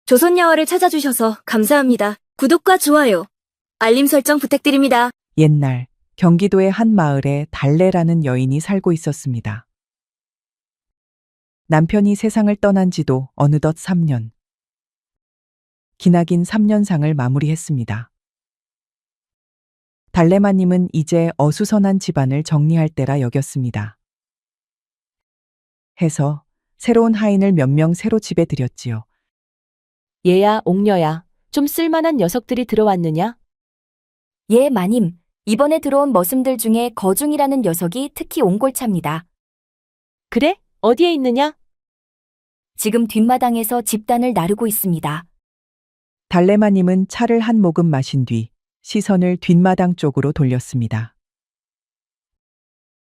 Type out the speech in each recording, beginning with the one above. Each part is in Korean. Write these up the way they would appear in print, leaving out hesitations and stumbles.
조선야월을 찾아주셔서 감사합니다. 구독과 좋아요, 알림 설정 부탁드립니다. 옛날 경기도의 한 마을에 달래라는 여인이 살고 있었습니다. 남편이 세상을 떠난 지도 어느덧 3년. 기나긴 3년상을 마무리했습니다. 달래마님은 이제 어수선한 집안을 정리할 때라 여겼습니다. 해서 새로운 하인을 몇 명 새로 집에 들였지요. 얘야, 옥녀야. 좀 쓸만한 녀석들이 들어왔느냐? 예, 마님. 이번에 들어온 머슴들 중에 거중이라는 녀석이 특히 옹골차입니다. 그래? 어디에 있느냐? 지금 뒷마당에서 집단을 나르고 있습니다. 달래마님은 차를 한 모금 마신 뒤 시선을 뒷마당 쪽으로 돌렸습니다.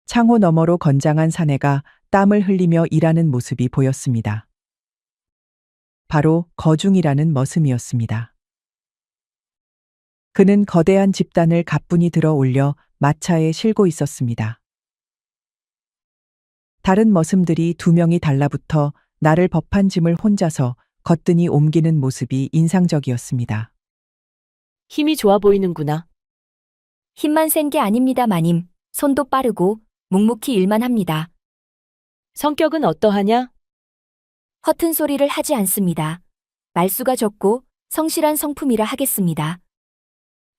창호 너머로 건장한 사내가 땀을 흘리며 일하는 모습이 보였습니다. 바로 거중이라는 머슴이었습니다. 그는 거대한 집단을 가뿐히 들어 올려 마차에 실고 있었습니다. 다른 머슴들이 2명이 달라붙어 나를 법한 짐을 혼자서 거뜬히 옮기는 모습이 인상적이었습니다. 힘이 좋아 보이는구나. 힘만 센 게 아닙니다, 마님. 손도 빠르고 묵묵히 일만 합니다. 성격은 어떠하냐? 허튼 소리를 하지 않습니다. 말수가 적고 성실한 성품이라 하겠습니다.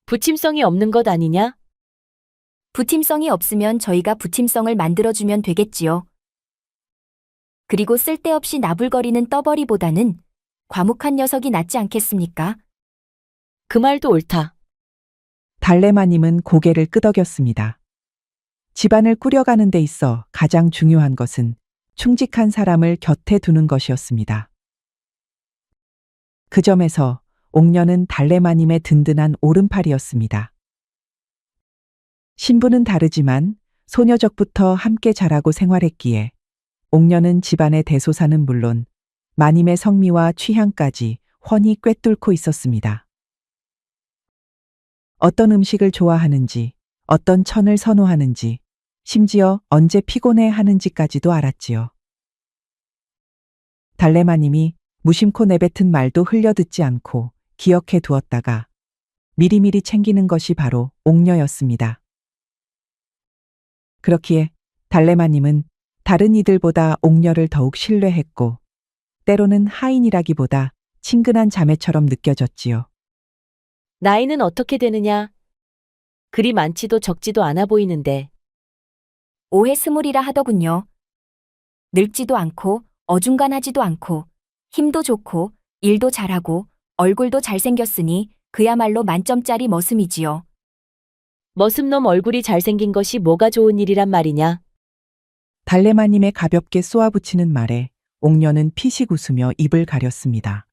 부침성이 없는 것 아니냐? 부팀성이 없으면 저희가 부팀성을 만들어주면 되겠지요. 그리고 쓸데없이 나불거리는 떠벌이보다는 과묵한 녀석이 낫지 않겠습니까? 그 말도 옳다. 달래마님은 고개를 끄덕였습니다. 집안을 꾸려가는 데 있어 가장 중요한 것은 충직한 사람을 곁에 두는 것이었습니다. 그 점에서 옥녀는 달래마님의 든든한 오른팔이었습니다. 신분은 다르지만 소녀적부터 함께 자라고 생활했기에 옥녀는 집안의 대소사는 물론 마님의 성미와 취향까지 훤히 꿰뚫고 있었습니다. 어떤 음식을 좋아하는지, 어떤 천을 선호하는지, 심지어 언제 피곤해 하는지까지도 알았지요. 달래마님이 무심코 내뱉은 말도 흘려듣지 않고 기억해 두었다가 미리미리 챙기는 것이 바로 옥녀였습니다. 그렇기에 달래마님은 다른 이들보다 옥녀를 더욱 신뢰했고 때로는 하인이라기보다 친근한 자매처럼 느껴졌지요. 나이는 어떻게 되느냐? 그리 많지도 적지도 않아 보이는데. 올해 20이라 하더군요. 늙지도 않고 어중간하지도 않고 힘도 좋고 일도 잘하고 얼굴도 잘생겼으니 그야말로 만점짜리 머슴이지요. 머슴놈 얼굴이 잘생긴 것이 뭐가 좋은 일이란 말이냐? 달래마님의 가볍게 쏘아붙이는 말에 옥녀는 피식 웃으며 입을 가렸습니다.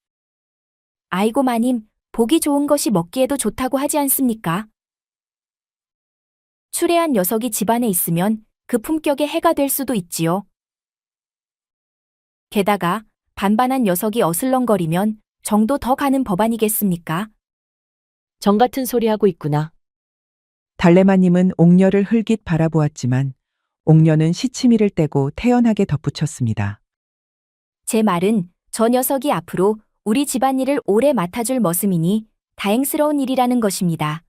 아이고 마님, 보기 좋은 것이 먹기에도 좋다고 하지 않습니까? 추레한 녀석이 집안에 있으면 그 품격에 해가 될 수도 있지요. 게다가 반반한 녀석이 어슬렁거리면 정도 더 가는 법 아니겠습니까? 정 같은 소리 하고 있구나. 달래마님은 옥녀를 흘깃 바라보았지만 옥녀는 시치미를 떼고 태연하게 덧붙였습니다. 제 말은 저 녀석이 앞으로 우리 집안일을 오래 맡아줄 머슴이니 다행스러운 일이라는 것입니다.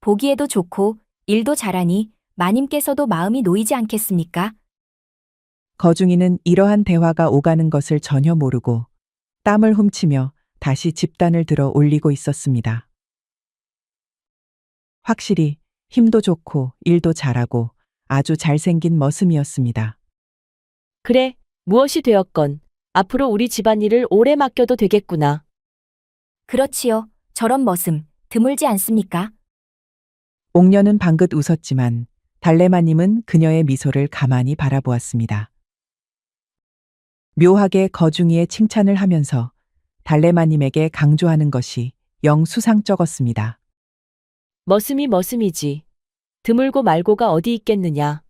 보기에도 좋고 일도 잘하니 마님께서도 마음이 놓이지 않겠습니까? 거중이는 이러한 대화가 오가는 것을 전혀 모르고 땀을 훔치며 다시 집단을 들어 올리고 있었습니다. 확실히 힘도 좋고 일도 잘하고 아주 잘생긴 머슴이었습니다. 그래, 무엇이 되었건 앞으로 우리 집안일을 오래 맡겨도 되겠구나. 그렇지요. 저런 머슴 드물지 않습니까? 옥녀는 방긋 웃었지만 달래마님은 그녀의 미소를 가만히 바라보았습니다. 묘하게 거중이의 칭찬을 하면서 달래마님에게 강조하는 것이 영 수상쩍었습니다. 머슴이 머슴이지. 드물고 말고가 어디 있겠느냐.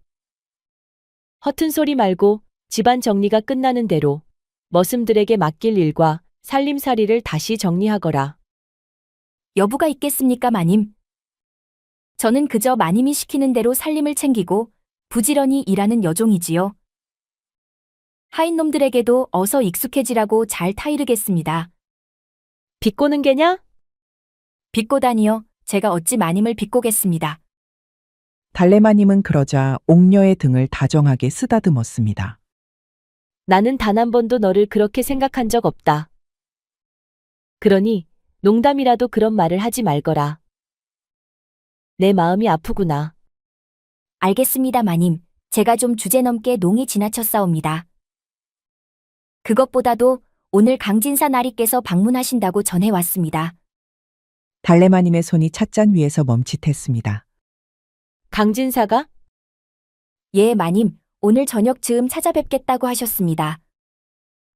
허튼 소리 말고 집안 정리가 끝나는 대로 머슴들에게 맡길 일과 살림살이를 다시 정리하거라. 여부가 있겠습니까, 마님? 저는 그저 마님이 시키는 대로 살림을 챙기고 부지런히 일하는 여종이지요. 하인놈들에게도 어서 익숙해지라고 잘 타이르겠습니다. 비꼬는 게냐? 빚고다니요. 제가 어찌 마님을 빚고겠습니다. 달래마님은 그러자 옥녀의 등을 다정하게 쓰다듬었습니다. 나는 단 한 번도 너를 그렇게 생각한 적 없다. 그러니 농담이라도 그런 말을 하지 말거라. 내 마음이 아프구나. 알겠습니다, 마님. 제가 좀 주제넘게 농이 지나쳤사옵니다. 그것보다도 오늘 강진사 나리께서 방문하신다고 전해왔습니다. 달래마님의 손이 찻잔 위에서 멈칫했습니다. 강진사가? 예, 마님. 오늘 저녁 즈음 찾아뵙겠다고 하셨습니다.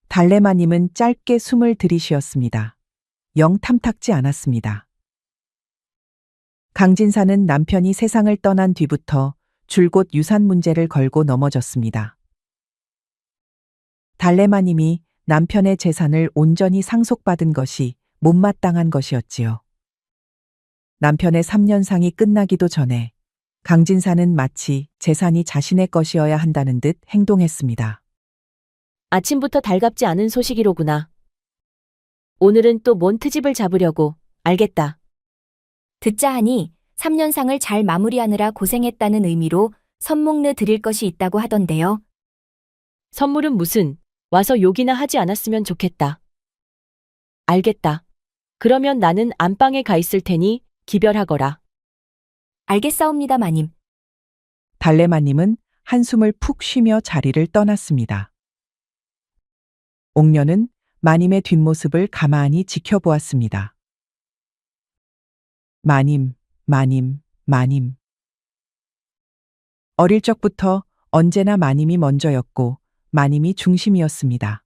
달래마님은 짧게 숨을 들이쉬었습니다. 영 탐탁지 않았습니다. 강진사는 남편이 세상을 떠난 뒤부터 줄곧 유산 문제를 걸고 넘어졌습니다. 달래마님이 남편의 재산을 온전히 상속받은 것이 못마땅한 것이었지요. 남편의 3년상이 끝나기도 전에 강진사는 마치 재산이 자신의 것이어야 한다는 듯 행동했습니다. 아침부터 달갑지 않은 소식이로구나. 오늘은 또 뭔 트집을 잡으려고. 알겠다. 듣자 하니 3년상을 잘 마무리하느라 고생했다는 의미로 선목느 드릴 것이 있다고 하던데요. 선물은 무슨, 와서 욕이나 하지 않았으면 좋겠다. 알겠다. 그러면 나는 안방에 가 있을 테니 기별하거라. 알겠사옵니다, 마님. 달래마님은 한숨을 푹 쉬며 자리를 떠났습니다. 옥녀는 마님의 뒷모습을 가만히 지켜보았습니다. 마님, 마님, 마님. 어릴 적부터 언제나 마님이 먼저였고 마님이 중심이었습니다.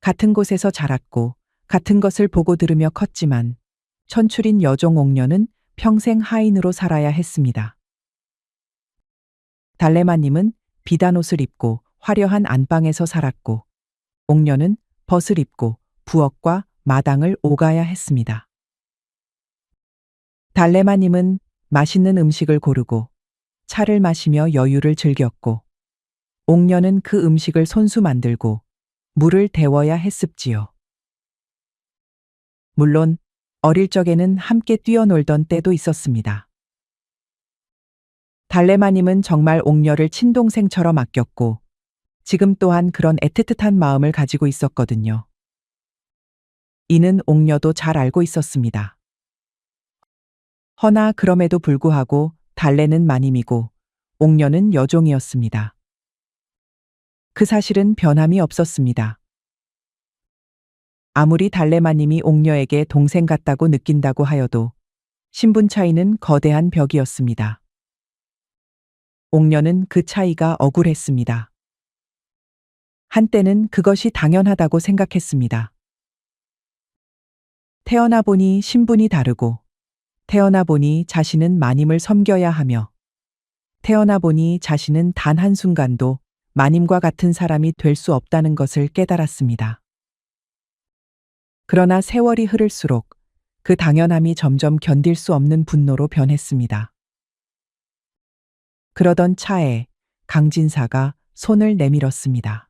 같은 곳에서 자랐고 같은 것을 보고 들으며 컸지만 천출인 여종 옥녀는 평생 하인으로 살아야 했습니다. 달래마님은 비단 옷을 입고 화려한 안방에서 살았고 옥녀는 벗을 입고 부엌과 마당을 오가야 했습니다. 달래마님은 맛있는 음식을 고르고 차를 마시며 여유를 즐겼고 옥녀는 그 음식을 손수 만들고 물을 데워야 했습지요. 물론 어릴 적에는 함께 뛰어놀던 때도 있었습니다. 달래마님은 정말 옥녀를 친동생처럼 아꼈고 지금 또한 그런 애틋한 마음을 가지고 있었거든요. 이는 옥녀도 잘 알고 있었습니다. 허나 그럼에도 불구하고 달래는 마님이고 옥녀는 여종이었습니다. 그 사실은 변함이 없었습니다. 아무리 달래마님이 옥녀에게 동생 같다고 느낀다고 하여도 신분 차이는 거대한 벽이었습니다. 옥녀는 그 차이가 억울했습니다. 한때는 그것이 당연하다고 생각했습니다. 태어나 보니 신분이 다르고 태어나 보니 자신은 마님을 섬겨야 하며 태어나 보니 자신은 단 한순간도 마님과 같은 사람이 될 수 없다는 것을 깨달았습니다. 그러나 세월이 흐를수록 그 당연함이 점점 견딜 수 없는 분노로 변했습니다. 그러던 차에 강진사가 손을 내밀었습니다.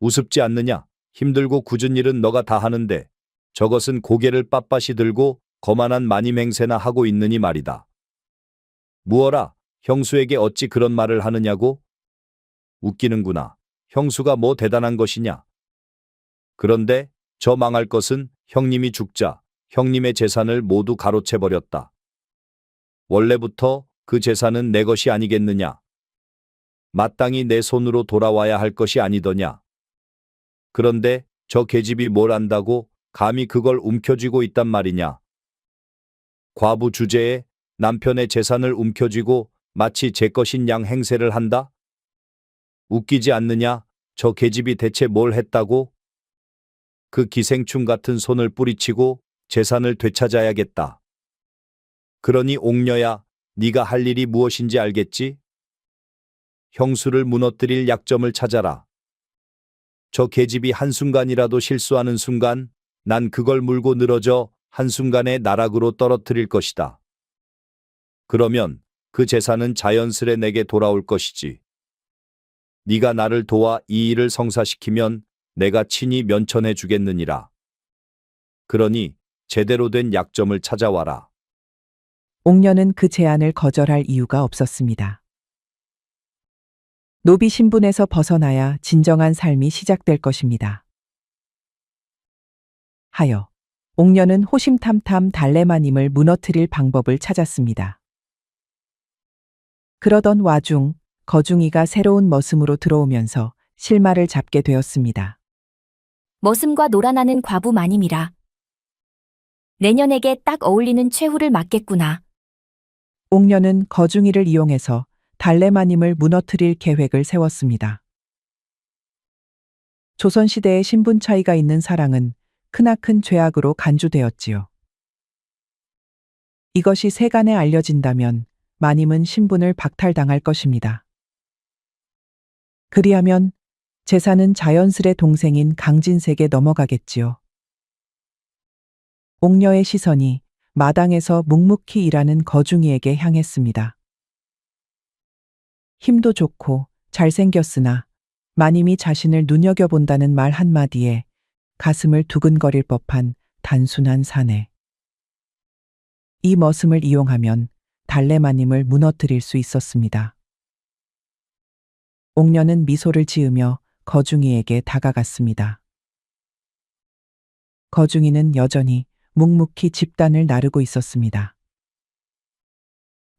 우습지 않느냐? 힘들고 굳은 일은 너가 다 하는데 저것은 고개를 빳빳이 들고 거만한 마님 행세나 하고 있느니 말이다. 무어라, 형수에게 어찌 그런 말을 하느냐고? 웃기는구나. 형수가 뭐 대단한 것이냐? 그런데 저 망할 것은 형님이 죽자 형님의 재산을 모두 가로채버렸다. 원래부터 그 재산은 내 것이 아니겠느냐? 마땅히 내 손으로 돌아와야 할 것이 아니더냐? 그런데 저 계집이 뭘 안다고 감히 그걸 움켜쥐고 있단 말이냐? 과부 주제에 남편의 재산을 움켜쥐고 마치 제 것인 양 행세를 한다? 웃기지 않느냐? 저 계집이 대체 뭘 했다고? 그 기생충 같은 손을 뿌리치고 재산을 되찾아야겠다. 그러니 옥녀야, 네가 할 일이 무엇인지 알겠지? 형수를 무너뜨릴 약점을 찾아라. 저 계집이 한순간이라도 실수하는 순간 난 그걸 물고 늘어져 한순간에 나락으로 떨어뜨릴 것이다. 그러면 그 재산은 자연스레 내게 돌아올 것이지. 네가 나를 도와 이 일을 성사시키면 내가 친히 면천해 주겠느니라. 그러니 제대로 된 약점을 찾아와라. 옥녀는 그 제안을 거절할 이유가 없었습니다. 노비 신분에서 벗어나야 진정한 삶이 시작될 것입니다. 하여 옥녀는 호심탐탐 달래마님을 무너뜨릴 방법을 찾았습니다. 그러던 와중 거중이가 새로운 머슴으로 들어오면서 실마를 잡게 되었습니다. 머슴과 놀아나는 과부 마님이라. 내년에게 딱 어울리는 최후를 맞겠구나. 옥녀는 거중이를 이용해서 달래마님을 무너뜨릴 계획을 세웠습니다. 조선시대의 신분 차이가 있는 사랑은 크나큰 죄악으로 간주되었지요. 이것이 세간에 알려진다면 마님은 신분을 박탈당할 것입니다. 그리하면 재산은 자연스레 동생인 강진색에 넘어가겠지요. 옥녀의 시선이 마당에서 묵묵히 일하는 거중이에게 향했습니다. 힘도 좋고 잘생겼으나 마님이 자신을 눈여겨본다는 말 한마디에 가슴을 두근거릴 법한 단순한 사내. 이 머슴을 이용하면 달래마님을 무너뜨릴 수 있었습니다. 옥녀는 미소를 지으며 거중이에게 다가갔습니다. 거중이는 여전히 묵묵히 집단을 나르고 있었습니다.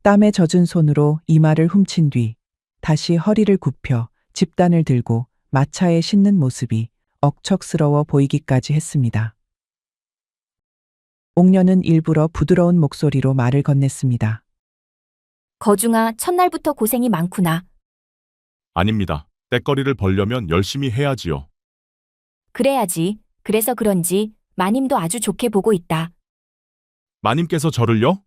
땀에 젖은 손으로 이마를 훔친 뒤 다시 허리를 굽혀 집단을 들고 마차에 싣는 모습이 억척스러워 보이기까지 했습니다. 옥녀는 일부러 부드러운 목소리로 말을 건넸습니다. 거중아, 첫날부터 고생이 많구나. 아닙니다. 때거리를 벌려면 열심히 해야지요. 그래야지. 그래서 그런지 마님도 아주 좋게 보고 있다. 마님께서 저를요?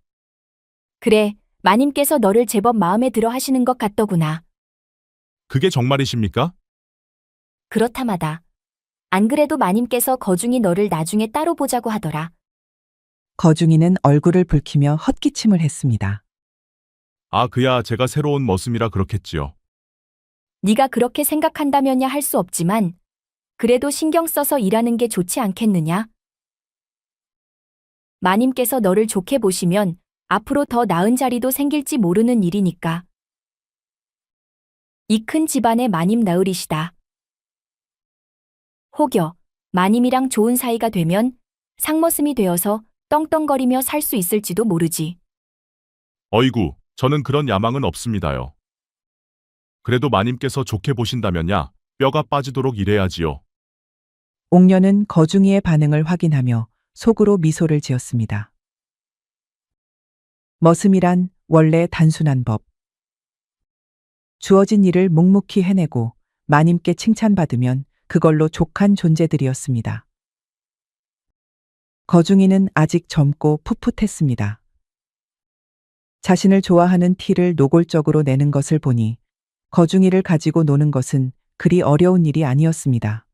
그래, 마님께서 너를 제법 마음에 들어 하시는 것 같더구나. 그게 정말이십니까? 그렇다마다. 안 그래도 마님께서 거중이 너를 나중에 따로 보자고 하더라. 거중이는 얼굴을 붉히며 헛기침을 했습니다. 아, 그야 제가 새로운 머슴이라 그렇겠지요. 네가 그렇게 생각한다면야 할 수 없지만 그래도 신경 써서 일하는 게 좋지 않겠느냐? 마님께서 너를 좋게 보시면 앞으로 더 나은 자리도 생길지 모르는 일이니까. 이 큰 집안의 마님 나으리시다. 혹여 마님이랑 좋은 사이가 되면 상머슴이 되어서 떵떵거리며 살 수 있을지도 모르지. 어이구, 저는 그런 야망은 없습니다요. 그래도 마님께서 좋게 보신다면야 뼈가 빠지도록 일해야지요. 옥녀는 거중이의 반응을 확인하며 속으로 미소를 지었습니다. 머슴이란 원래 단순한 법. 주어진 일을 묵묵히 해내고 마님께 칭찬받으면 그걸로 족한 존재들이었습니다. 거중이는 아직 젊고 풋풋했습니다. 자신을 좋아하는 티를 노골적으로 내는 것을 보니 거중이를 가지고 노는 것은 그리 어려운 일이 아니었습니다.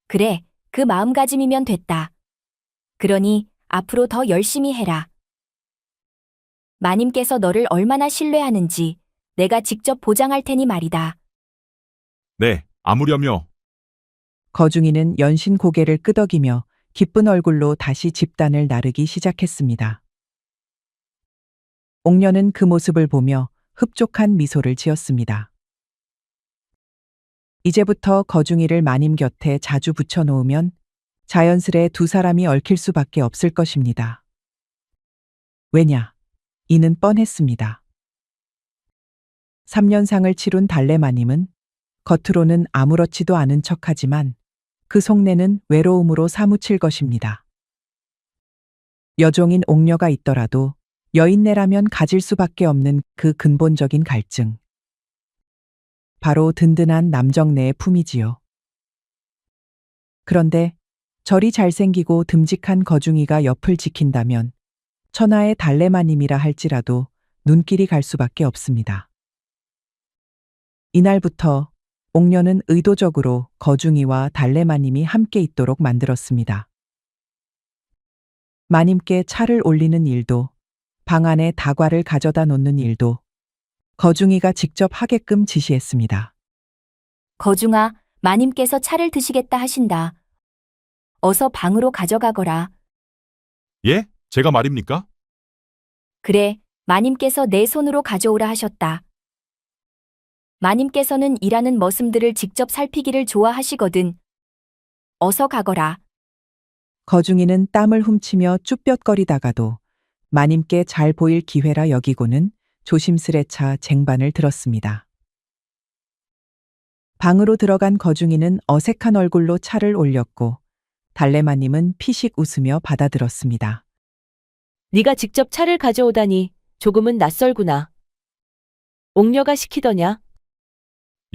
그래, 그 마음가짐이면 됐다. 그러니 앞으로 더 열심히 해라. 마님께서 너를 얼마나 신뢰하는지 내가 직접 보장할 테니 말이다. 네, 아무렴요. 거중이는 연신 고개를 끄덕이며 기쁜 얼굴로 다시 집단을 나르기 시작했습니다. 옥녀는 그 모습을 보며 흡족한 미소를 지었습니다. 이제부터 거중이를 마님 곁에 자주 붙여놓으면 자연스레 두 사람이 얽힐 수밖에 없을 것입니다. 왜냐? 이는 뻔했습니다. 3년상을 치룬 달래마님은 겉으로는 아무렇지도 않은 척하지만 그 속내는 외로움으로 사무칠 것입니다. 여종인 옥녀가 있더라도 여인네라면 가질 수밖에 없는 그 근본적인 갈증. 바로 든든한 남정네의 품이지요. 그런데 저리 잘생기고 듬직한 거중이가 옆을 지킨다면 천하의 달래마님이라 할지라도 눈길이 갈 수밖에 없습니다. 이날부터 옥녀는 의도적으로 거중이와 달래마님이 함께 있도록 만들었습니다. 마님께 차를 올리는 일도, 방 안에 다과를 가져다 놓는 일도 거중이가 직접 하게끔 지시했습니다. 거중아, 마님께서 차를 드시겠다 하신다. 어서 방으로 가져가거라. 예? 제가 말입니까? 그래, 마님께서 내 손으로 가져오라 하셨다. 마님께서는 일하는 머슴들을 직접 살피기를 좋아하시거든. 어서 가거라. 거중이는 땀을 훔치며 쭈뼛거리다가도 마님께 잘 보일 기회라 여기고는 조심스레 차 쟁반을 들었습니다. 방으로 들어간 거중이는 어색한 얼굴로 차를 올렸고 달래마님은 피식 웃으며 받아들었습니다. 네가 직접 차를 가져오다니 조금은 낯설구나. 옥녀가 시키더냐?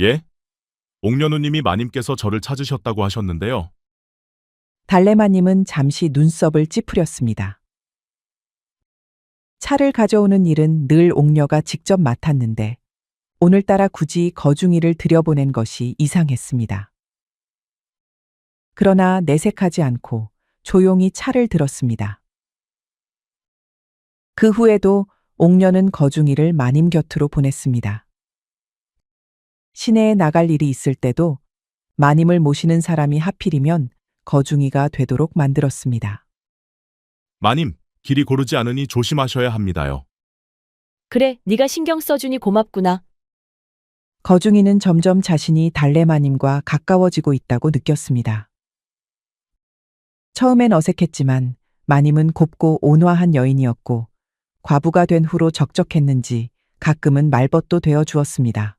예? 옥녀누님이 마님께서 저를 찾으셨다고 하셨는데요. 달래마님은 잠시 눈썹을 찌푸렸습니다. 차를 가져오는 일은 늘 옥녀가 직접 맡았는데 오늘따라 굳이 거중이를 들여보낸 것이 이상했습니다. 그러나 내색하지 않고 조용히 차를 들었습니다. 그 후에도 옥녀는 거중이를 마님 곁으로 보냈습니다. 시내에 나갈 일이 있을 때도 마님을 모시는 사람이 하필이면 거중이가 되도록 만들었습니다. 마님, 길이 고르지 않으니 조심하셔야 합니다요. 그래, 네가 신경 써주니 고맙구나. 거중이는 점점 자신이 달래마님과 가까워지고 있다고 느꼈습니다. 처음엔 어색했지만 마님은 곱고 온화한 여인이었고 과부가 된 후로 적적했는지 가끔은 말벗도 되어 주었습니다.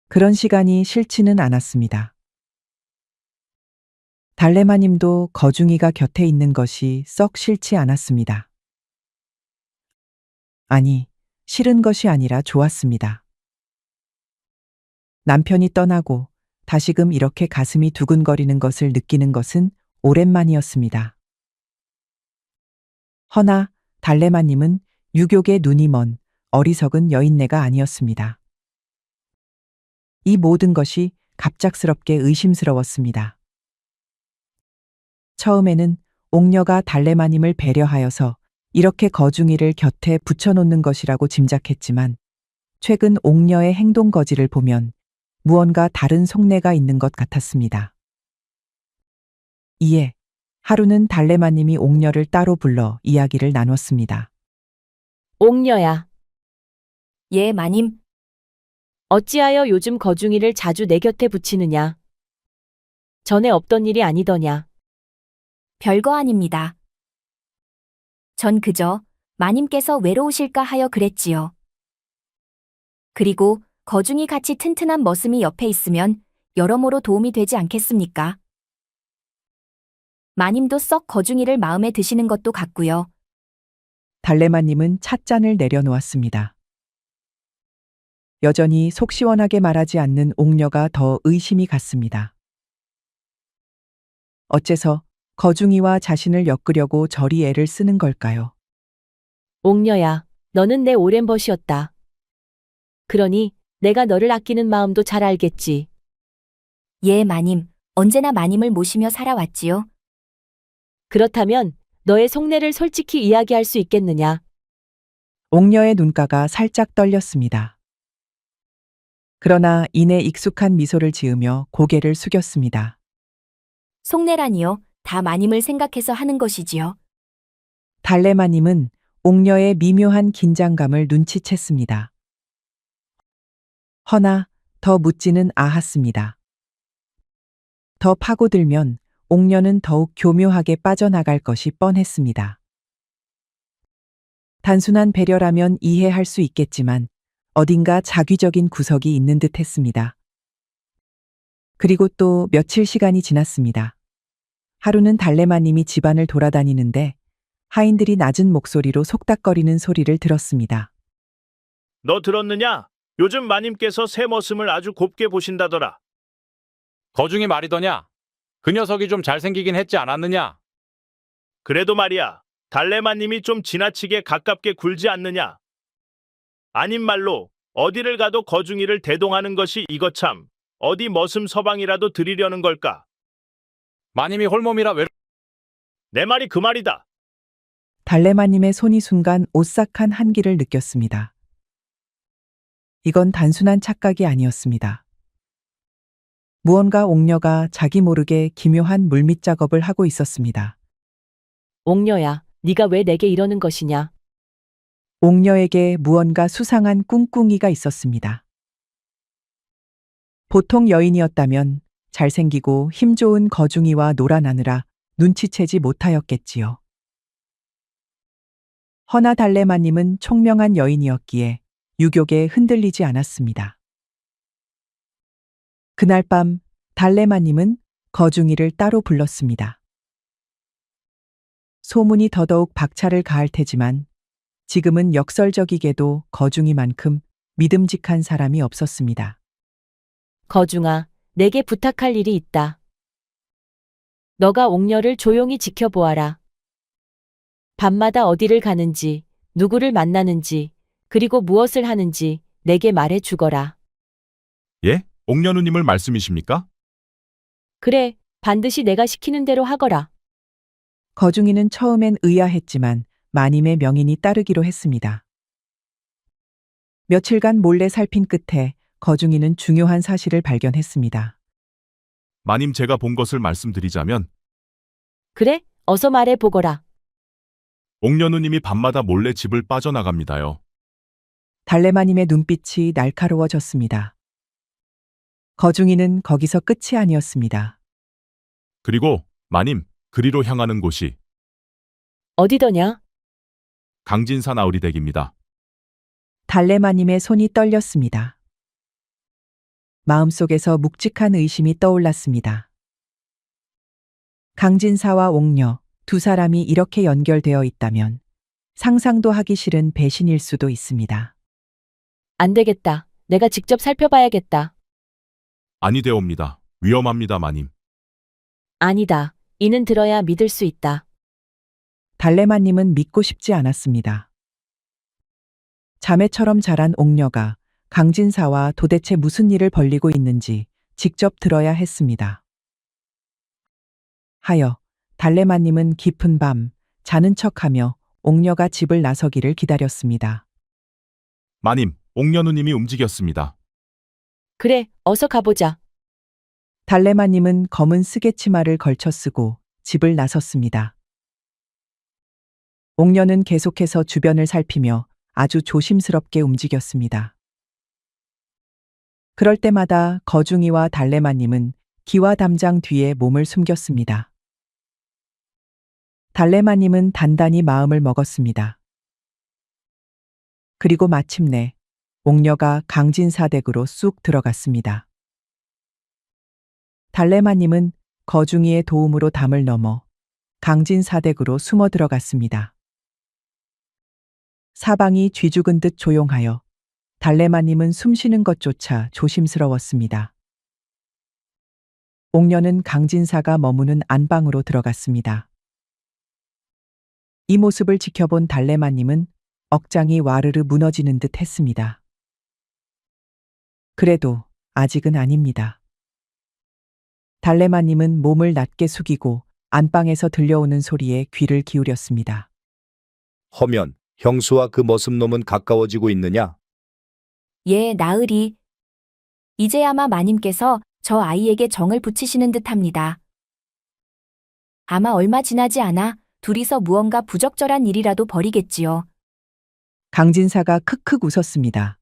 그런 시간이 싫지는 않았습니다. 달래마님도 거중이가 곁에 있는 것이 썩 싫지 않았습니다. 아니, 싫은 것이 아니라 좋았습니다. 남편이 떠나고 다시금 이렇게 가슴이 두근거리는 것을 느끼는 것은 오랜만이었습니다. 허나 달래마님은 유격의 눈이 먼 어리석은 여인네가 아니었습니다. 이 모든 것이 갑작스럽게 의심스러웠습니다. 처음에는 옥녀가 달래마님을 배려하여서 이렇게 거중이를 곁에 붙여놓는 것이라고 짐작했지만 최근 옥녀의 행동 거지를 보면 무언가 다른 속내가 있는 것 같았습니다. 이에 하루는 달래마님이 옥녀를 따로 불러 이야기를 나눴습니다. 옥녀야, 예, 마님. 어찌하여 요즘 거중이를 자주 내 곁에 붙이느냐? 전에 없던 일이 아니더냐? 별거 아닙니다. 전 그저 마님께서 외로우실까 하여 그랬지요. 그리고 거중이 같이 튼튼한 머슴이 옆에 있으면 여러모로 도움이 되지 않겠습니까? 마님도 썩 거중이를 마음에 드시는 것도 같고요. 달래마님은 찻잔을 내려놓았습니다. 여전히 속 시원하게 말하지 않는 옥녀가 더 의심이 갔습니다. 어째서 거중이와 자신을 엮으려고 저리 애를 쓰는 걸까요? 옥녀야, 너는 내 오랜 벗이었다. 그러니 내가 너를 아끼는 마음도 잘 알겠지. 예, 마님. 언제나 마님을 모시며 살아왔지요. 그렇다면 너의 속내를 솔직히 이야기할 수 있겠느냐? 옥녀의 눈가가 살짝 떨렸습니다. 그러나 이내 익숙한 미소를 지으며 고개를 숙였습니다. 속내라니요. 다 마님을 생각해서 하는 것이지요. 달래마님은 옥녀의 미묘한 긴장감을 눈치챘습니다. 허나 더 묻지는 않았습니다. 더 파고들면 옥녀는 더욱 교묘하게 빠져나갈 것이 뻔했습니다. 단순한 배려라면 이해할 수 있겠지만 어딘가 자귀적인 구석이 있는 듯 했습니다. 그리고 또 며칠 시간이 지났습니다. 하루는 달래마님이 집안을 돌아다니는데 하인들이 낮은 목소리로 속닥거리는 소리를 들었습니다. 너 들었느냐? 요즘 마님께서 새 머슴을 아주 곱게 보신다더라. 거중이 말이더냐? 그 녀석이 좀 잘생기긴 했지 않았느냐? 그래도 말이야, 달래마님이 좀 지나치게 가깝게 굴지 않느냐? 아님 말로 어디를 가도 거중이를 대동하는 것이 이거 참 어디 머슴 서방이라도 드리려는 걸까? 마님이 홀몸이라 내 말이 그 말이다. 달래마님의 손이 순간 오싹한 한기를 느꼈습니다. 이건 단순한 착각이 아니었습니다. 무언가 옥녀가 자기 모르게 기묘한 물밑 작업을 하고 있었습니다. 옥녀야, 네가 왜 내게 이러는 것이냐? 옥녀에게 무언가 수상한 꿍꿍이가 있었습니다. 보통 여인이었다면 잘생기고 힘 좋은 거중이와 놀아나느라 눈치채지 못하였겠지요. 허나 달래마님은 총명한 여인이었기에 유격에 흔들리지 않았습니다. 그날 밤 달래마님은 거중이를 따로 불렀습니다. 소문이 더더욱 박차를 가할 테지만 지금은 역설적이게도 거중이만큼 믿음직한 사람이 없었습니다. 거중아, 내게 부탁할 일이 있다. 너가 옥녀를 조용히 지켜보아라. 밤마다 어디를 가는지, 누구를 만나는지, 그리고 무엇을 하는지 내게 말해 주거라. 예? 옥녀누님을 말씀이십니까? 그래, 반드시 내가 시키는 대로 하거라. 거중이는 처음엔 의아했지만 마님의 명인이 따르기로 했습니다. 며칠간 몰래 살핀 끝에 거중이는 중요한 사실을 발견했습니다. 마님 제가 본 것을 말씀드리자면 그래, 어서 말해 보거라. 옥녀누님이 밤마다 몰래 집을 빠져나갑니다요. 달래마님의 눈빛이 날카로워졌습니다. 거중이는 거기서 끝이 아니었습니다. 그리고 마님, 그리로 향하는 곳이 어디더냐? 강진사 나으리댁입니다. 달래마님의 손이 떨렸습니다. 마음속에서 묵직한 의심이 떠올랐습니다. 강진사와 옥녀 두 사람이 이렇게 연결되어 있다면 상상도 하기 싫은 배신일 수도 있습니다. 안 되겠다. 내가 직접 살펴봐야겠다. 아니되옵니다. 위험합니다, 마님. 아니다. 이는 들어야 믿을 수 있다. 달래마님은 믿고 싶지 않았습니다. 자매처럼 자란 옥녀가 강진사와 도대체 무슨 일을 벌리고 있는지 직접 들어야 했습니다. 하여 달래마님은 깊은 밤 자는 척하며 옥녀가 집을 나서기를 기다렸습니다. 마님, 옥녀누님이 움직였습니다. 그래, 어서 가보자. 달래마님은 검은 쓰개치마를 걸쳐 쓰고 집을 나섰습니다. 옥녀는 계속해서 주변을 살피며 아주 조심스럽게 움직였습니다. 그럴 때마다 거중이와 달래마님은 기와 담장 뒤에 몸을 숨겼습니다. 달래마님은 단단히 마음을 먹었습니다. 그리고 마침내 옥녀가 강진사댁으로 쑥 들어갔습니다. 달래마님은 거중이의 도움으로 담을 넘어 강진사댁으로 숨어 들어갔습니다. 사방이 쥐죽은 듯 조용하여 달래마님은 숨쉬는 것조차 조심스러웠습니다. 옥녀는 강진사가 머무는 안방으로 들어갔습니다. 이 모습을 지켜본 달래마님은 억장이 와르르 무너지는 듯 했습니다. 그래도 아직은 아닙니다. 달래마님은 몸을 낮게 숙이고 안방에서 들려오는 소리에 귀를 기울였습니다. 허면 형수와 그 머슴놈은 가까워지고 있느냐? 예, 나으리. 이제야마 마님께서 저 아이에게 정을 붙이시는 듯합니다. 아마 얼마 지나지 않아 둘이서 무언가 부적절한 일이라도 벌이겠지요. 강진사가 크크 웃었습니다.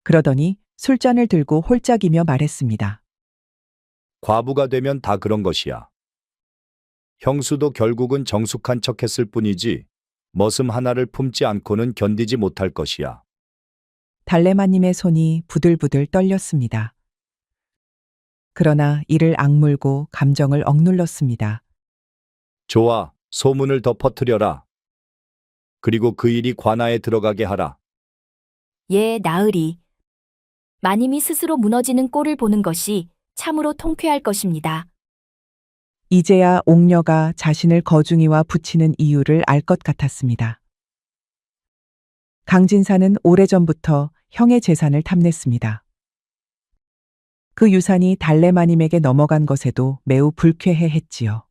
그러더니 술잔을 들고 홀짝이며 말했습니다. 과부가 되면 다 그런 것이야. 형수도 결국은 정숙한 척했을 뿐이지 머슴 하나를 품지 않고는 견디지 못할 것이야. 달래마님의 손이 부들부들 떨렸습니다. 그러나 이를 악물고 감정을 억눌렀습니다. 좋아, 소문을 더 퍼뜨려라. 그리고 그 일이 관아에 들어가게 하라. 예, 나으리. 마님이 스스로 무너지는 꼴을 보는 것이 참으로 통쾌할 것입니다. 이제야 옥녀가 자신을 거중이와 붙이는 이유를 알 것 같았습니다. 강진사는 오래전부터 형의 재산을 탐냈습니다. 그 유산이 달래마님에게 넘어간 것에도 매우 불쾌해했지요.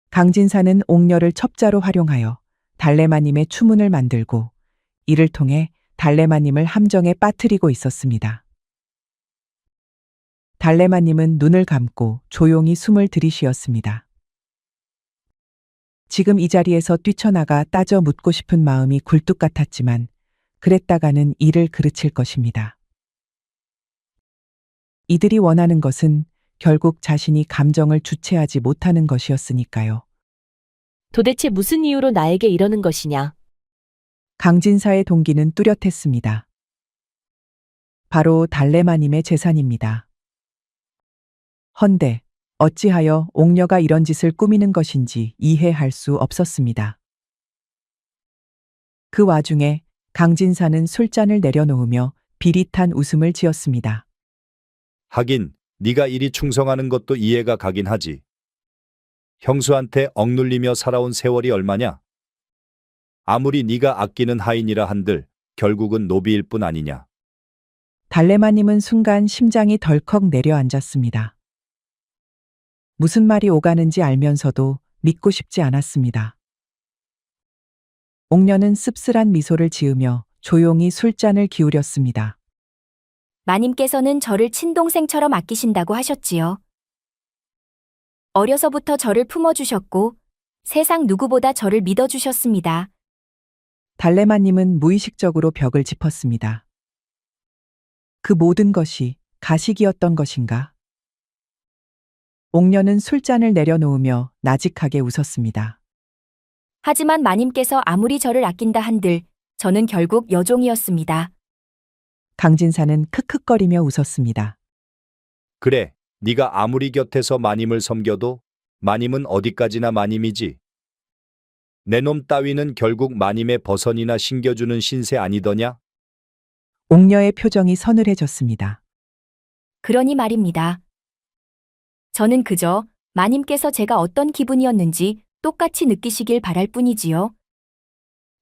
강진사는 옥녀를 첩자로 활용하여 달래마님의 추문을 만들고 이를 통해 달래마님을 함정에 빠뜨리고 있었습니다. 달래마님은 눈을 감고 조용히 숨을 들이쉬었습니다. 지금 이 자리에서 뛰쳐나가 따져 묻고 싶은 마음이 굴뚝 같았지만 그랬다가는 이를 그르칠 것입니다. 이들이 원하는 것은 결국 자신이 감정을 주체하지 못하는 것이었으니까요. 도대체 무슨 이유로 나에게 이러는 것이냐? 강진사의 동기는 뚜렷했습니다. 바로 달래마님의 재산입니다. 헌데 어찌하여 옥녀가 이런 짓을 꾸미는 것인지 이해할 수 없었습니다. 그 와중에 강진사는 술잔을 내려놓으며 비릿한 웃음을 지었습니다. 하긴 네가 이리 충성하는 것도 이해가 가긴 하지. 형수한테 억눌리며 살아온 세월이 얼마냐? 아무리 네가 아끼는 하인이라 한들 결국은 노비일 뿐 아니냐. 달래마님은 순간 심장이 덜컥 내려앉았습니다. 무슨 말이 오가는지 알면서도 믿고 싶지 않았습니다. 옥녀는 씁쓸한 미소를 지으며 조용히 술잔을 기울였습니다. 마님께서는 저를 친동생처럼 아끼신다고 하셨지요. 어려서부터 저를 품어주셨고 세상 누구보다 저를 믿어주셨습니다. 달래마님은 무의식적으로 벽을 짚었습니다. 그 모든 것이 가식이었던 것인가? 옥녀는 술잔을 내려놓으며 나직하게 웃었습니다. 하지만 마님께서 아무리 저를 아낀다 한들 저는 결국 여종이었습니다. 강진사는 크크거리며 웃었습니다. 그래, 네가 아무리 곁에서 마님을 섬겨도 마님은 어디까지나 마님이지. 내 놈 따위는 결국 마님의 버선이나 신겨주는 신세 아니더냐? 옥녀의 표정이 서늘해졌습니다. 그러니 말입니다. 저는 그저 마님께서 제가 어떤 기분이었는지 똑같이 느끼시길 바랄 뿐이지요.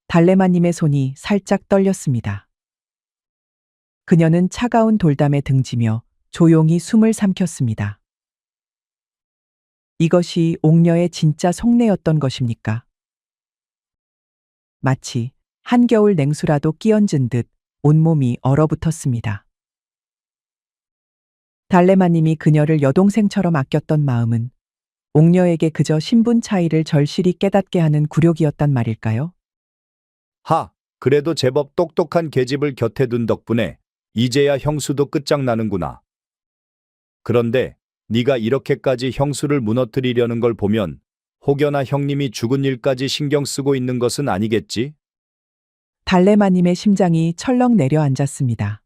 달래마님의 손이 살짝 떨렸습니다. 그녀는 차가운 돌담에 등지며 조용히 숨을 삼켰습니다. 이것이 옥녀의 진짜 속내였던 것입니까? 마치 한겨울 냉수라도 끼얹은 듯 온몸이 얼어붙었습니다. 달래마님이 그녀를 여동생처럼 아꼈던 마음은 옥녀에게 그저 신분 차이를 절실히 깨닫게 하는 굴욕이었단 말일까요? 하, 그래도 제법 똑똑한 계집을 곁에 둔 덕분에 이제야 형수도 끝장나는구나. 그런데 네가 이렇게까지 형수를 무너뜨리려는 걸 보면 혹여나 형님이 죽은 일까지 신경 쓰고 있는 것은 아니겠지? 달래마님의 심장이 철렁 내려앉았습니다.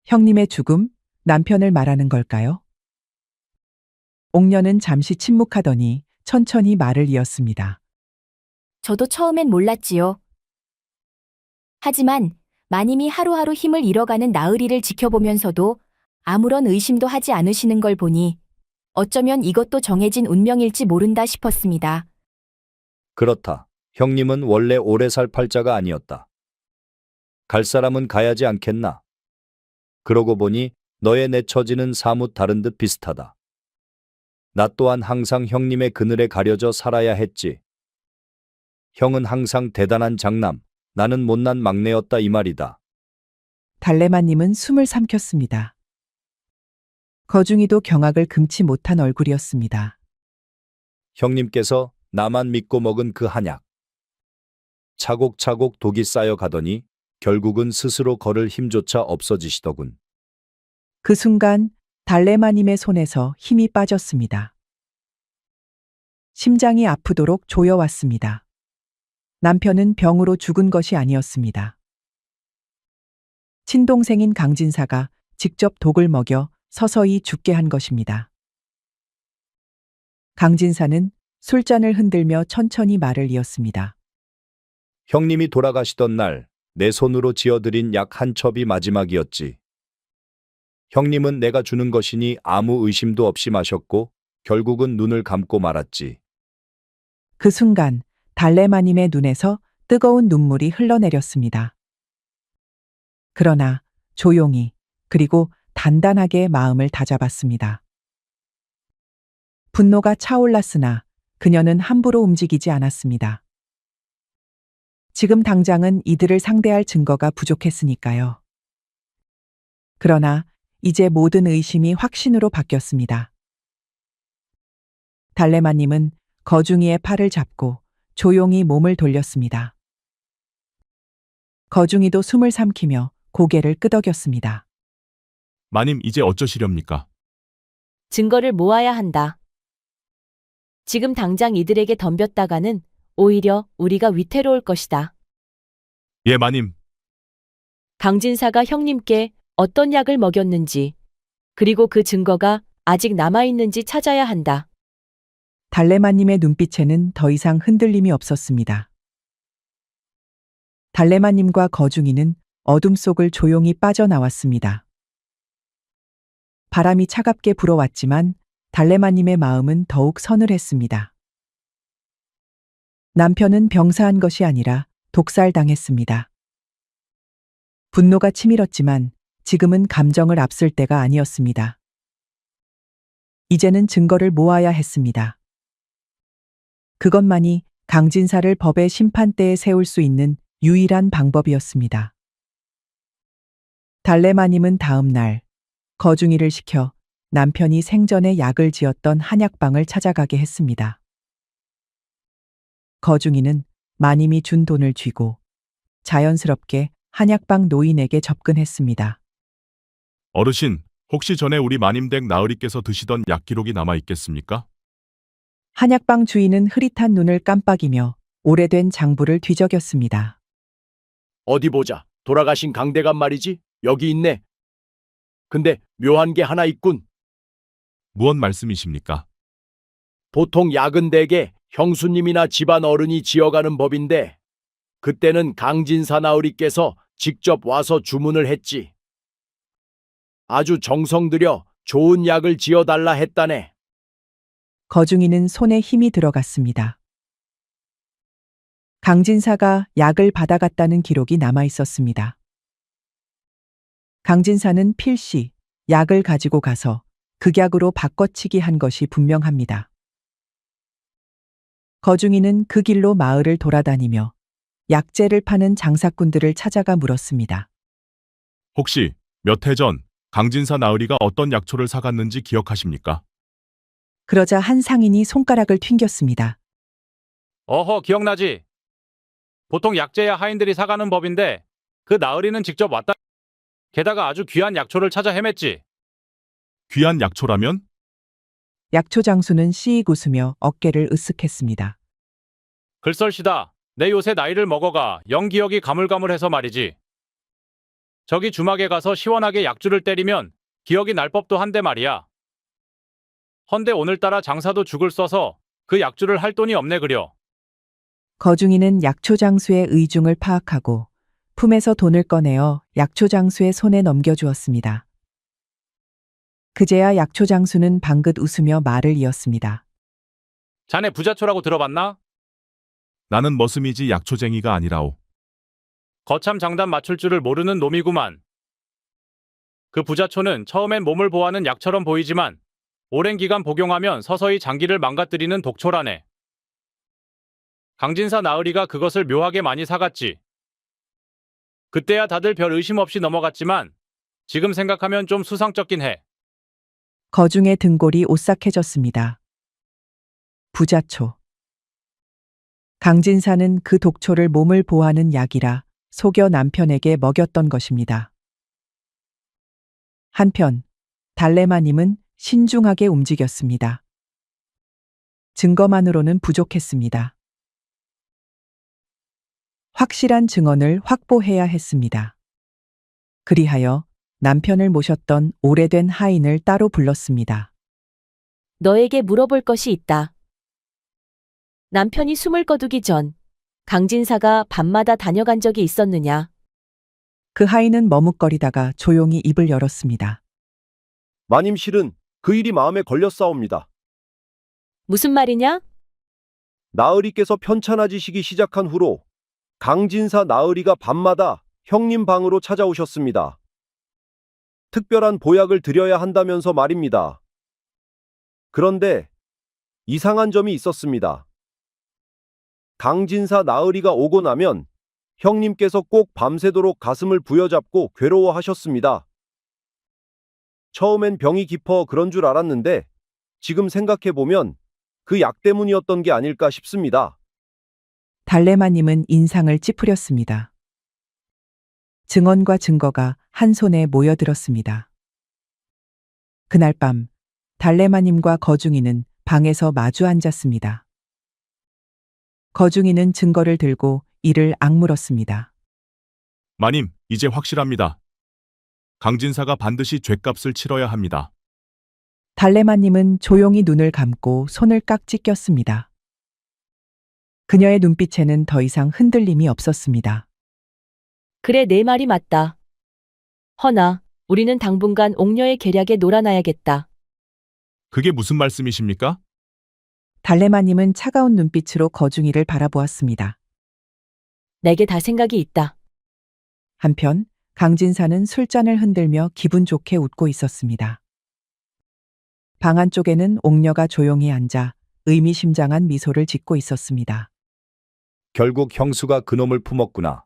형님의 죽음? 남편을 말하는 걸까요? 옥녀는 잠시 침묵하더니 천천히 말을 이었습니다. 저도 처음엔 몰랐지요. 하지만 마님이 하루하루 힘을 잃어가는 나으리를 지켜보면서도 아무런 의심도 하지 않으시는 걸 보니 어쩌면 이것도 정해진 운명일지 모른다 싶었습니다. 그렇다. 형님은 원래 오래 살 팔자가 아니었다. 갈 사람은 가야지 않겠나? 그러고 보니 너의 내 처지는 사뭇 다른 듯 비슷하다. 나 또한 항상 형님의 그늘에 가려져 살아야 했지. 형은 항상 대단한 장남, 나는 못난 막내였다 이 말이다. 달래마님은 숨을 삼켰습니다. 거중이도 경악을 금치 못한 얼굴이었습니다. 형님께서 나만 믿고 먹은 그 한약. 차곡차곡 독이 쌓여 가더니 결국은 스스로 걸을 힘조차 없어지시더군. 그 순간 달래마님의 손에서 힘이 빠졌습니다. 심장이 아프도록 조여왔습니다. 남편은 병으로 죽은 것이 아니었습니다. 친동생인 강진사가 직접 독을 먹여 서서히 죽게 한 것입니다. 강진사는 술잔을 흔들며 천천히 말을 이었습니다. 형님이 돌아가시던 날 내 손으로 지어드린 약 한 첩이 마지막이었지. 형님은 내가 주는 것이니 아무 의심도 없이 마셨고 결국은 눈을 감고 말았지. 그 순간 달래마님의 눈에서 뜨거운 눈물이 흘러내렸습니다. 그러나 조용히 그리고 단단하게 마음을 다잡았습니다. 분노가 차올랐으나 그녀는 함부로 움직이지 않았습니다. 지금 당장은 이들을 상대할 증거가 부족했으니까요. 그러나 이제 모든 의심이 확신으로 바뀌었습니다. 달래마님은 거중이의 팔을 잡고 조용히 몸을 돌렸습니다. 거중이도 숨을 삼키며 고개를 끄덕였습니다. 마님 이제 어쩌시렵니까? 증거를 모아야 한다. 지금 당장 이들에게 덤볐다가는 오히려 우리가 위태로울 것이다. 예, 마님. 강진사가 형님께 어떤 약을 먹였는지, 그리고 그 증거가 아직 남아있는지 찾아야 한다. 달래마님의 눈빛에는 더 이상 흔들림이 없었습니다. 달래마님과 거중이는 어둠 속을 조용히 빠져나왔습니다. 바람이 차갑게 불어왔지만 달래마님의 마음은 더욱 서늘했습니다. 남편은 병사한 것이 아니라 독살당했습니다. 분노가 치밀었지만 지금은 감정을 앞설 때가 아니었습니다. 이제는 증거를 모아야 했습니다. 그것만이 강진사를 법의 심판대에 세울 수 있는 유일한 방법이었습니다. 달래마님은 다음 날 거중이를 시켜 남편이 생전에 약을 지었던 한약방을 찾아가게 했습니다. 거중이는 마님이 준 돈을 쥐고 자연스럽게 한약방 노인에게 접근했습니다. 어르신, 혹시 전에 우리 마님 댁 나으리께서 드시던 약 기록이 남아 있겠습니까? 한약방 주인은 흐릿한 눈을 깜빡이며 오래된 장부를 뒤적였습니다. 어디 보자. 돌아가신 강대감 말이지? 여기 있네. 근데 묘한 게 하나 있군. 무언 말씀이십니까? 보통 약은 대개 형수님이나 집안 어른이 지어가는 법인데 그때는 강진사 나으리께서 직접 와서 주문을 했지. 아주 정성 들여 좋은 약을 지어달라 했다네. 거중이는 손에 힘이 들어갔습니다. 강진사가 약을 받아갔다는 기록이 남아 있었습니다. 강진사는 필시 약을 가지고 가서 극약으로 바꿔치기 한 것이 분명합니다. 거중이는 그 길로 마을을 돌아다니며 약재를 파는 장사꾼들을 찾아가 물었습니다. 혹시 몇 해 전 강진사 나으리가 어떤 약초를 사갔는지 기억하십니까? 그러자 한 상인이 손가락을 튕겼습니다. 어허, 기억나지? 보통 약재야 하인들이 사가는 법인데 그 나으리는 직접 왔다. 게다가 아주 귀한 약초를 찾아 헤맸지. 귀한 약초라면? 약초 장수는 씩 웃으며 어깨를 으쓱했습니다. 글썰시다. 내 요새 나이를 먹어가 영 기억이 가물가물해서 말이지. 저기 주막에 가서 시원하게 약주를 때리면 기억이 날 법도 한데 말이야. 헌데 오늘따라 장사도 죽을 써서 그 약주를 할 돈이 없네 그려. 거중이는 약초 장수의 의중을 파악하고 품에서 돈을 꺼내어 약초 장수의 손에 넘겨주었습니다. 그제야 약초 장수는 방긋 웃으며 말을 이었습니다. 자네 부자초라고 들어봤나? 나는 머슴이지 약초쟁이가 아니라오. 거참 장단 맞출 줄을 모르는 놈이구만. 그 부자초는 처음엔 몸을 보호하는 약처럼 보이지만 오랜 기간 복용하면 서서히 장기를 망가뜨리는 독초라네. 강진사 나으리가 그것을 묘하게 많이 사갔지. 그때야 다들 별 의심 없이 넘어갔지만 지금 생각하면 좀 수상쩍긴 해. 거중의 등골이 오싹해졌습니다. 부자초. 강진사는 그 독초를 몸을 보호하는 약이라 속여 남편에게 먹였던 것입니다. 한편 달래마님은 신중하게 움직였습니다. 증거만으로는 부족했습니다. 확실한 증언을 확보해야 했습니다. 그리하여 남편을 모셨던 오래된 하인을 따로 불렀습니다. 너에게 물어볼 것이 있다. 남편이 숨을 거두기 전 강진사가 밤마다 다녀간 적이 있었느냐? 그 하인은 머뭇거리다가 조용히 입을 열었습니다. 마님 실은 그 일이 마음에 걸렸사옵니다. 무슨 말이냐? 나으리께서 편찮아지시기 시작한 후로 강진사 나으리가 밤마다 형님 방으로 찾아오셨습니다. 특별한 보약을 드려야 한다면서 말입니다. 그런데 이상한 점이 있었습니다. 강진사 나으리가 오고 나면 형님께서 꼭 밤새도록 가슴을 부여잡고 괴로워하셨습니다. 처음엔 병이 깊어 그런 줄 알았는데 지금 생각해보면 그 약 때문이었던 게 아닐까 싶습니다. 달래마님은 인상을 찌푸렸습니다. 증언과 증거가 한 손에 모여들었습니다. 그날 밤 달래마님과 거중이는 방에서 마주 앉았습니다. 거중이는 증거를 들고 이를 악물었습니다. 마님, 이제 확실합니다. 강진사가 반드시 죗값을 치러야 합니다. 달래마님은 조용히 눈을 감고 손을 깍지 꼈습니다. 그녀의 눈빛에는 더 이상 흔들림이 없었습니다. 그래, 내 말이 맞다. 허나, 우리는 당분간 옥녀의 계략에 놀아나야겠다. 그게 무슨 말씀이십니까? 달래마님은 차가운 눈빛으로 거중이를 바라보았습니다. 내게 다 생각이 있다. 한편 강진사는 술잔을 흔들며 기분 좋게 웃고 있었습니다. 방 안쪽에는 옥녀가 조용히 앉아 의미심장한 미소를 짓고 있었습니다. 결국 형수가 그놈을 품었구나.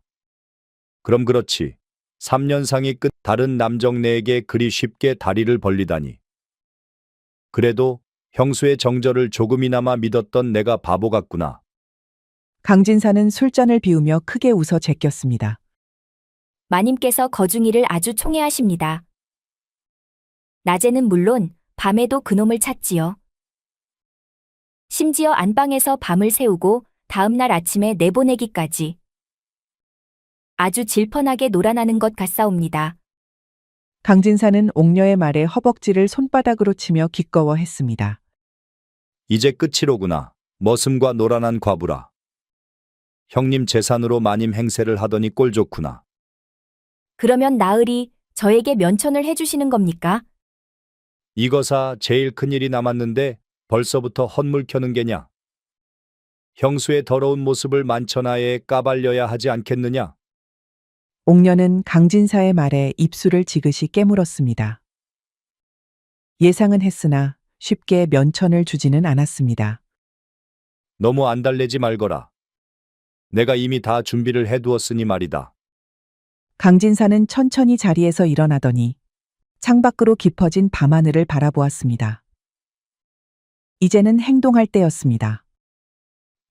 그럼 그렇지. 3년상이 끝 다른 남정네에게 그리 쉽게 다리를 벌리다니. 그래도 형수의 정절을 조금이나마 믿었던 내가 바보 같구나. 강진사는 술잔을 비우며 크게 웃어 제꼈습니다. 마님께서 거중이를 아주 총애하십니다. 낮에는 물론 밤에도 그놈을 찾지요. 심지어 안방에서 밤을 새우고 다음날 아침에 내보내기까지. 아주 질펀하게 놀아나는 것 같사옵니다. 강진사는 옥녀의 말에 허벅지를 손바닥으로 치며 기꺼워했습니다. 이제 끝이로구나. 머슴과 노란한 과부라. 형님 재산으로 마님 행세를 하더니 꼴 좋구나. 그러면 나으리 저에게 면천을 해주시는 겁니까? 이거사 제일 큰일이 남았는데 벌써부터 헛물 켜는 게냐? 형수의 더러운 모습을 만천하에 까발려야 하지 않겠느냐? 옥녀는 강진사의 말에 입술을 지그시 깨물었습니다. 예상은 했으나 쉽게 면천을 주지는 않았습니다. 너무 안달내지 말거라. 내가 이미 다 준비를 해두었으니 말이다. 강진사는 천천히 자리에서 일어나더니 창밖으로 깊어진 밤하늘을 바라보았습니다. 이제는 행동할 때였습니다.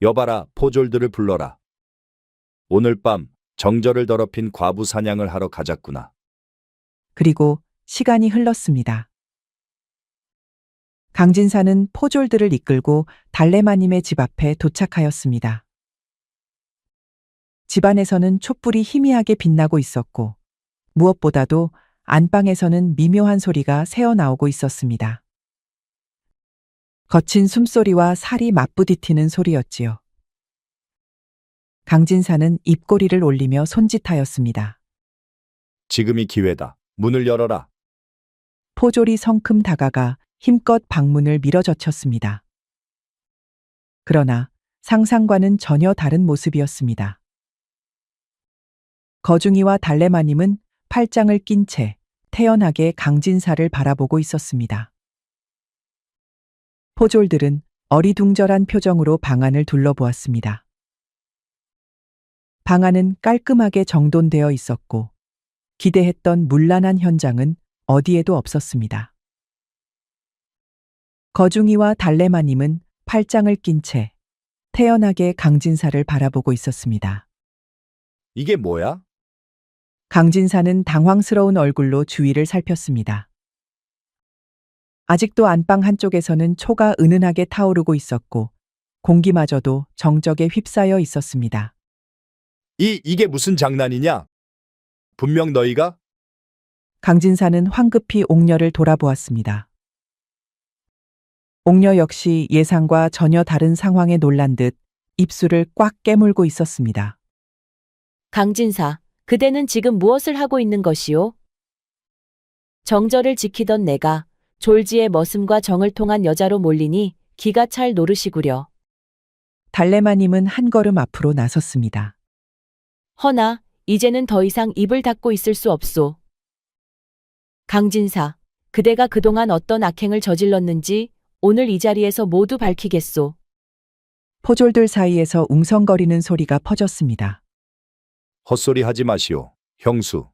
여봐라, 포졸들을 불러라. 오늘 밤 정절을 더럽힌 과부 사냥을 하러 가자꾸나. 그리고 시간이 흘렀습니다. 강진사는 포졸들을 이끌고 달래마님의 집 앞에 도착하였습니다. 집안에서는 촛불이 희미하게 빛나고 있었고 무엇보다도 안방에서는 미묘한 소리가 새어나오고 있었습니다. 거친 숨소리와 살이 맞부딪히는 소리였지요. 강진사는 입꼬리를 올리며 손짓하였습니다. 지금이 기회다. 문을 열어라. 포졸이 성큼 다가가 힘껏 방문을 밀어젖혔습니다. 그러나 상상과는 전혀 다른 모습이었습니다. 거중이와 달래마님은 팔짱을 낀 채 태연하게 강진사를 바라보고 있었습니다. 포졸들은 어리둥절한 표정으로 방 안을 둘러보았습니다. 방 안은 깔끔하게 정돈되어 있었고 기대했던 문란한 현장은 어디에도 없었습니다. 거중이와 달래마님은 팔짱을 낀 채 태연하게 강진사를 바라보고 있었습니다. 이게 뭐야? 강진사는 당황스러운 얼굴로 주위를 살폈습니다. 아직도 안방 한쪽에서는 초가 은은하게 타오르고 있었고 공기마저도 정적에 휩싸여 있었습니다. 이게 무슨 장난이냐? 분명 너희가? 강진사는 황급히 옥녀를 돌아보았습니다. 옥녀 역시 예상과 전혀 다른 상황에 놀란 듯 입술을 꽉 깨물고 있었습니다. 강진사, 그대는 지금 무엇을 하고 있는 것이오? 정절을 지키던 내가 졸지의 머슴과 정을 통한 여자로 몰리니 기가 찰 노릇이구려. 달래마님은 한 걸음 앞으로 나섰습니다. 허나 이제는 더 이상 입을 닫고 있을 수 없소. 강진사, 그대가 그동안 어떤 악행을 저질렀는지 오늘 이 자리에서 모두 밝히겠소. 포졸들 사이에서 웅성거리는 소리가 퍼졌습니다. 헛소리 하지 마시오. 형수.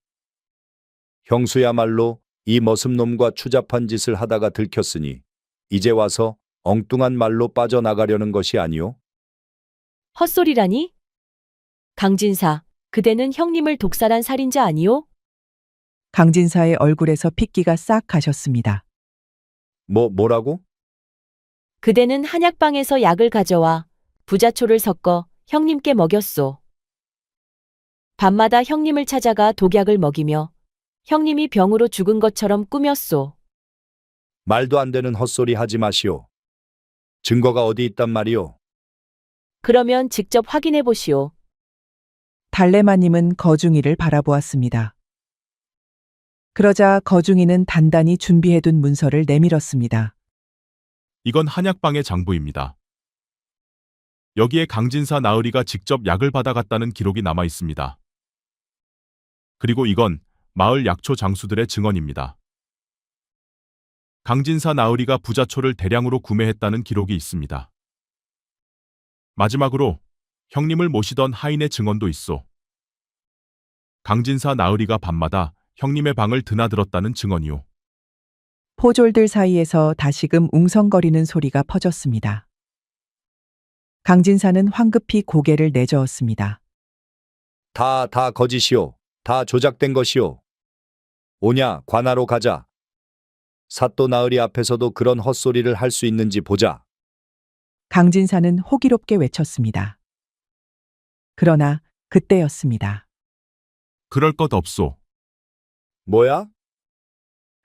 형수야말로 이 머슴놈과 추잡한 짓을 하다가 들켰으니 이제 와서 엉뚱한 말로 빠져나가려는 것이 아니오? 헛소리라니? 강진사, 그대는 형님을 독살한 살인자 아니오? 강진사의 얼굴에서 핏기가 싹 가셨습니다. 뭐라고? 그대는 한약방에서 약을 가져와 부자초를 섞어 형님께 먹였소. 밤마다 형님을 찾아가 독약을 먹이며 형님이 병으로 죽은 것처럼 꾸몄소. 말도 안 되는 헛소리 하지 마시오. 증거가 어디 있단 말이오? 그러면 직접 확인해 보시오. 달래마님은 거중이를 바라보았습니다. 그러자 거중이는 단단히 준비해둔 문서를 내밀었습니다. 이건 한약방의 장부입니다. 여기에 강진사 나으리가 직접 약을 받아갔다는 기록이 남아 있습니다. 그리고 이건 마을 약초 장수들의 증언입니다. 강진사 나으리가 부자초를 대량으로 구매했다는 기록이 있습니다. 마지막으로 형님을 모시던 하인의 증언도 있어. 강진사 나으리가 밤마다 형님의 방을 드나들었다는 증언이요. 포졸들 사이에서 다시금 웅성거리는 소리가 퍼졌습니다. 강진사는 황급히 고개를 내저었습니다. 다 거짓이오. 다 조작된 것이오. 오냐, 관하로 가자. 사또 나으리 앞에서도 그런 헛소리를 할 수 있는지 보자. 강진사는 호기롭게 외쳤습니다. 그러나 그때였습니다. 그럴 것 없소. 뭐야?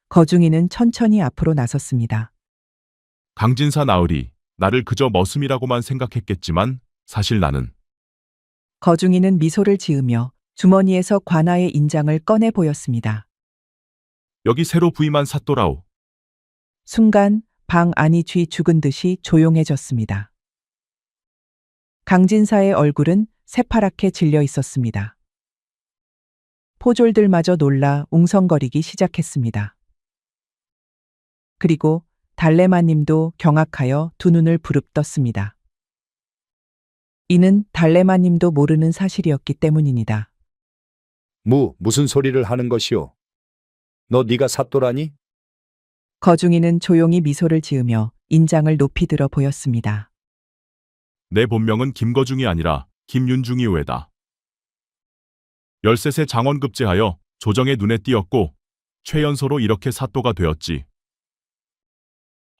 거중이는 천천히 앞으로 나섰습니다. 강진사 나으리, 나를 그저 머슴이라고만 생각했겠지만 사실 나는 거중이는 미소를 지으며 주머니에서 관아의 인장을 꺼내 보였습니다. 여기 새로 부임한 사또라오. 순간 방 안이 쥐 죽은 듯이 조용해졌습니다. 강진사의 얼굴은 새파랗게 질려 있었습니다. 포졸들마저 놀라 웅성거리기 시작했습니다. 그리고 달래마님도 경악하여 두 눈을 부릅떴습니다. 이는 달래마님도 모르는 사실이었기 때문입니다. 무슨 소리를 하는 것이오? 너 네가 사또라니? 거중이는 조용히 미소를 지으며 인장을 높이 들어 보였습니다. 내 본명은 김거중이 아니라 김윤중이 외다. 13세 장원급제하여 조정의 눈에 띄었고 최연소로 이렇게 사또가 되었지.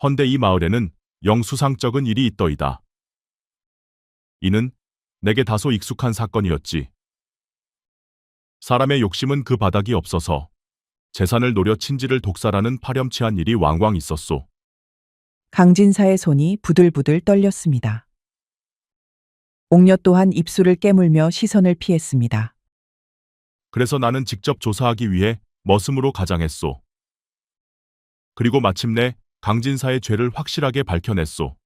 헌데 이 마을에는 영수상적은 일이 있더이다. 이는 내게 다소 익숙한 사건이었지. 사람의 욕심은 그 바닥이 없어서 재산을 노려 친지를 독살하는 파렴치한 일이 왕왕 있었소. 강진사의 손이 부들부들 떨렸습니다. 옥녀 또한 입술을 깨물며 시선을 피했습니다. 그래서 나는 직접 조사하기 위해 머슴으로 가장했소. 그리고 마침내 강진사의 죄를 확실하게 밝혀냈소.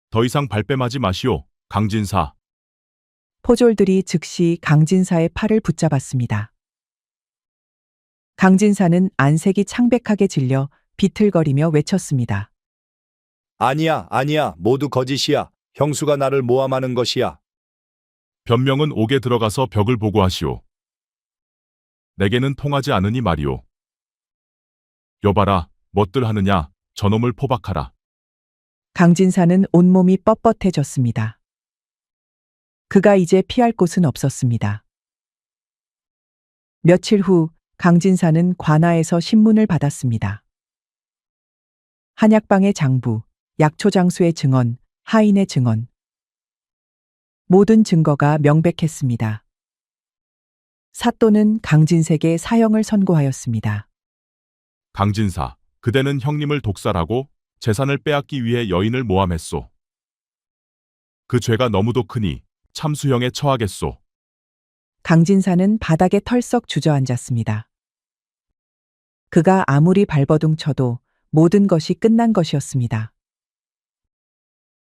더 이상 발뺌하지 마시오, 강진사. 포졸들이 즉시 강진사의 팔을 붙잡았습니다. 강진사는 안색이 창백하게 질려 비틀거리며 외쳤습니다. 아니야, 모두 거짓이야. 형수가 나를 모함하는 것이야. 변명은 옥에 들어가서 벽을 보고하시오. 내게는 통하지 않으니 말이오. 여봐라, 뭣들 하느냐, 저놈을 포박하라. 강진사는 온몸이 뻣뻣해졌습니다. 그가 이제 피할 곳은 없었습니다. 며칠 후 강진사는 관아에서 신문을 받았습니다. 한약방의 장부, 약초장수의 증언, 하인의 증언. 모든 증거가 명백했습니다. 사또는 강진색에 사형을 선고하였습니다. 강진사, 그대는 형님을 독살하고 재산을 빼앗기 위해 여인을 모함했소. 그 죄가 너무도 크니 참수형에 처하겠소. 강진사는 바닥에 털썩 주저앉았습니다. 그가 아무리 발버둥 쳐도 모든 것이 끝난 것이었습니다.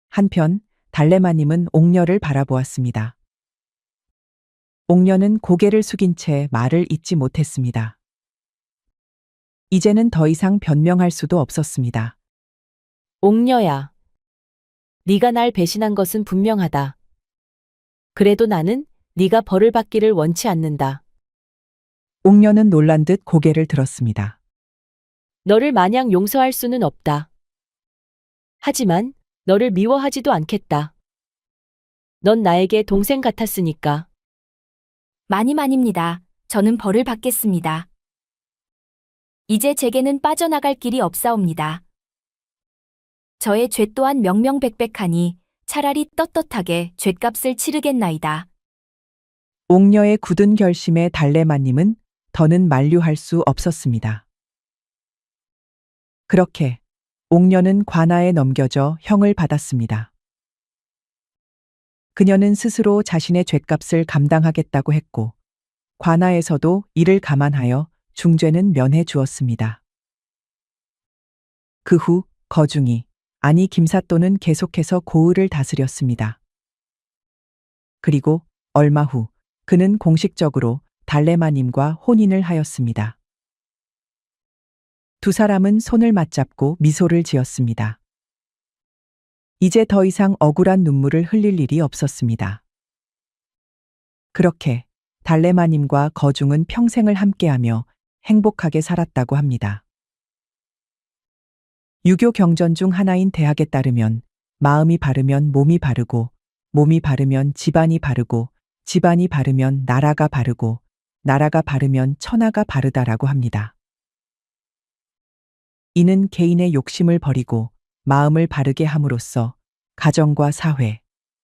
한편 달래마님은 옥녀를 바라보았습니다. 옥녀는 고개를 숙인 채 말을 잇지 못했습니다. 이제는 더 이상 변명할 수도 없었습니다. 옥녀야. 네가 날 배신한 것은 분명하다. 그래도 나는 네가 벌을 받기를 원치 않는다. 옥녀는 놀란 듯 고개를 들었습니다. 너를 마냥 용서할 수는 없다. 하지만 너를 미워하지도 않겠다. 넌 나에게 동생 같았으니까. 마님입니다. 저는 벌을 받겠습니다. 이제 제게는 빠져나갈 길이 없사옵니다. 저의 죄 또한 명명백백하니 차라리 떳떳하게 죗값을 치르겠나이다. 옥녀의 굳은 결심에 달래마님은 더는 만류할 수 없었습니다. 그렇게 옥녀는 관아에 넘겨져 형을 받았습니다. 그녀는 스스로 자신의 죗값을 감당하겠다고 했고 관아에서도 이를 감안하여 중죄는 면해 주었습니다. 그 후 거중이 아니 김사또는 계속해서 고을을 다스렸습니다. 그리고 얼마 후 그는 공식적으로 달래마님과 혼인을 하였습니다. 두 사람은 손을 맞잡고 미소를 지었습니다. 이제 더 이상 억울한 눈물을 흘릴 일이 없었습니다. 그렇게 달래마님과 거중은 평생을 함께하며 행복하게 살았다고 합니다. 유교 경전 중 하나인 대학에 따르면 마음이 바르면 몸이 바르고 몸이 바르면 집안이 바르고 집안이 바르면 나라가 바르고 나라가 바르면 천하가 바르다라고 합니다. 이는 개인의 욕심을 버리고 마음을 바르게 함으로써 가정과 사회,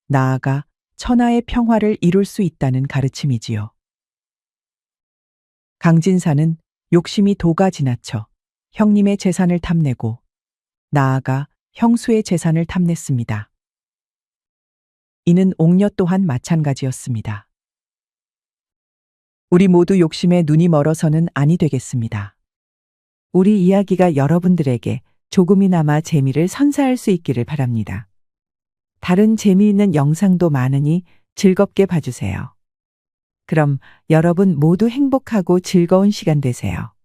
나아가 천하의 평화를 이룰 수 있다는 가르침이지요. 강진사는 욕심이 도가 지나쳐 형님의 재산을 탐내고 나아가 형수의 재산을 탐냈습니다. 이는 옥녀 또한 마찬가지였습니다. 우리 모두 욕심에 눈이 멀어서는 아니 되겠습니다. 우리 이야기가 여러분들에게 조금이나마 재미를 선사할 수 있기를 바랍니다. 다른 재미있는 영상도 많으니 즐겁게 봐주세요. 그럼 여러분 모두 행복하고 즐거운 시간 되세요.